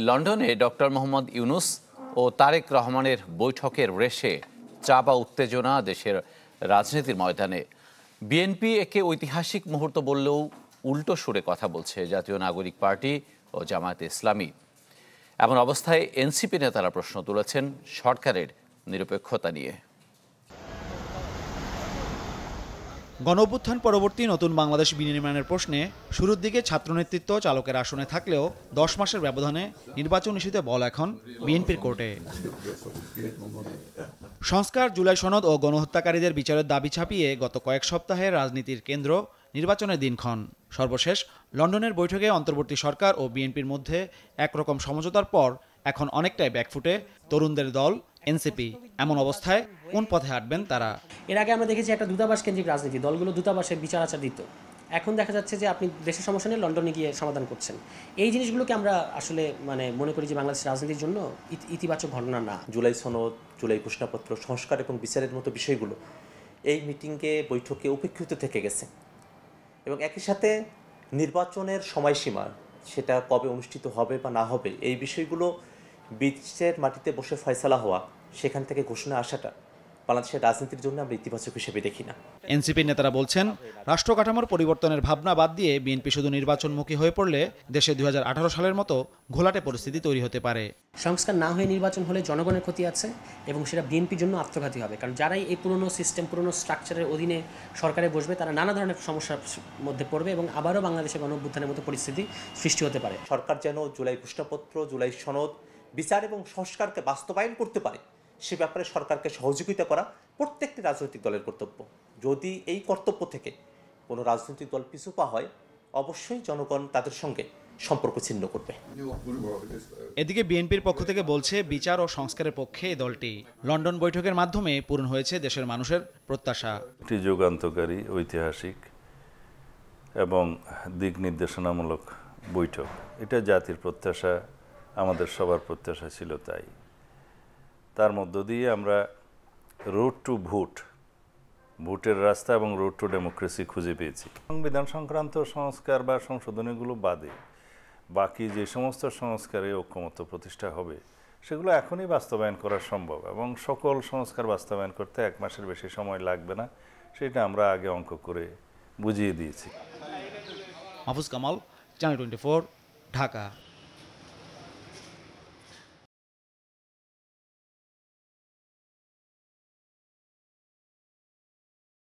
লন্ডনে ডক্টর মোহাম্মদ ইউনূস ও তারেক রহমানের বৈঠকের রেশে চাপা উত্তেজনা দেশের রাজনীতির ময়দানে। বিএনপি একে ঐতিহাসিক মুহূর্ত বললেও উল্টো সুরে কথা বলছে জাতীয় নাগরিক পার্টি ও জামায়াতে ইসলামী। এমন অবস্থায় এনসিপি নেতারা প্রশ্ন তুলেছেন সরকারের নিরপেক্ষতা নিয়ে। গণঅভ্যুত্থান পরবর্তী নতুন বাংলাদেশ বিনির্মাণের প্রশ্নে শুরুর দিকে ছাত্রনেতৃত্ব চালকের আসনে থাকলেও 10 মাসের ব্যবধানে নির্বাচন ইস্যুতে বল এখন বিএনপির কোর্টে। সংস্কার, জুলাই সনদ ও গণহত্যাকারীদের বিচারের দাবি ছাপিয়ে গত কয়েক সপ্তাহে রাজনীতির কেন্দ্র নির্বাচনের দিনক্ষণ। সর্বশেষ লন্ডনের বৈঠকে অন্তর্বর্তী সরকার ও বিএনপির মধ্যে একরকম সমঝোতার পর এখন অনেকটাই ব্যাকফুটে তরুণদের দল এনসিপি। এমন অবস্থায় কোন পথে হাঁটবেন তারা? এর আগে আমরা দেখেছি একটা দূতাবাস কেন্দ্রিক রাজনীতি, দলগুলো দূতাবাসে বিচার আচার দিত। এখন দেখা যাচ্ছে যে আপনি দেশের সমস্যা নিয়ে লন্ডনে গিয়ে সমাধান করছেন। এই জিনিসগুলোকে আমরা আসলে মনে করি যে বাংলাদেশ রাজনীতির জন্য ইতিবাচক ঘটনা না। জুলাই সনদ, জুলাই ঘোষণাপত্র, সংস্কার এবং বিচারের মতো বিষয়গুলো এই মিটিংয়ে বৈঠকে উপেক্ষিত থেকে গেছে এবং একই সাথে নির্বাচনের সময়সীমা সেটা কবে অনুষ্ঠিত হবে বা না হবে এই বিষয়গুলো বিচের মাটিতে বসে ফয়সালা হওয়া, সেখান থেকে ঘোষণা আসাটা বাংলাদেশের রাজনীতির জন্য আমরা ইতিবাচক হিসেবে দেখি না। এনসিপির নেতারা বলছেন, রাষ্ট্র কাঠামোর পরিবর্তনের ভাবনা বাদ দিয়ে বিএনপি শুধু নির্বাচনমুখী হয়ে পড়লে দেশে 2018 সালের মতো ঘোলাটে পরিস্থিতি তৈরি হতে পারে। সংস্কার না হয়ে নির্বাচন হলে জনগণের ক্ষতি আছে এবং সেটা বিএনপির জন্য আত্মঘাতী হবে। কারণ যারাই এই পুরনো সিস্টেম, পুরনো স্ট্রাকচারের অধীনে সরকারে বসবে তারা নানা ধরনের সমস্যার মধ্যে পড়বে এবং আবারও বাংলাদেশে গণঅভ্যুত্থানের মতো পরিস্থিতি সৃষ্টি হতে পারে। সরকার যেন জুলাই ঘোষণাপত্র, জুলাই সনদ, বিচার এবং সংস্কারকে বাস্তবায়ন করতে পারে সে ব্যাপারে সরকারকে সহযোগিতা করা প্রত্যেকটি রাজনৈতিক দলের কর্তব্য। যদি এই কর্তব্য থেকে কোনো রাজনৈতিক দল পিছু পা হয়, অবশ্যই জনগণ তাদের সঙ্গে সম্পর্ক ছিন্ন করবে। এদিকে বিএনপির পক্ষ থেকে বলছে, বিচার ও সংস্কারের পক্ষে এই দলটি। লন্ডন বৈঠকের মাধ্যমে পূরণ হয়েছে দেশের মানুষের প্রত্যাশা। একটি যুগান্তকারী, ঐতিহাসিক এবং দিক নির্দেশনামূলক বৈঠক। এটা জাতির প্রত্যাশা, আমাদের সবার প্রত্যাশা ছিল। তাই তার মধ্য দিয়ে আমরা রোড টু ভোট, ভোটের রাস্তা এবং রোড টু ডেমোক্রেসি খুঁজে পেয়েছি। সংবিধান সংক্রান্ত সংস্কার বা সংশোধনীগুলো বাদে বাকি যে সমস্ত সংস্কারে ঐক্যমত্য প্রতিষ্ঠা হবে সেগুলো এখনই বাস্তবায়ন করা সম্ভব এবং সকল সংস্কার বাস্তবায়ন করতে 1 মাসের বেশি সময় লাগবে না, সেটা আমরা আগে অঙ্ক করে বুঝিয়ে দিয়েছি। মাহফুজ কামাল, চ্যানেল 24, ঢাকা।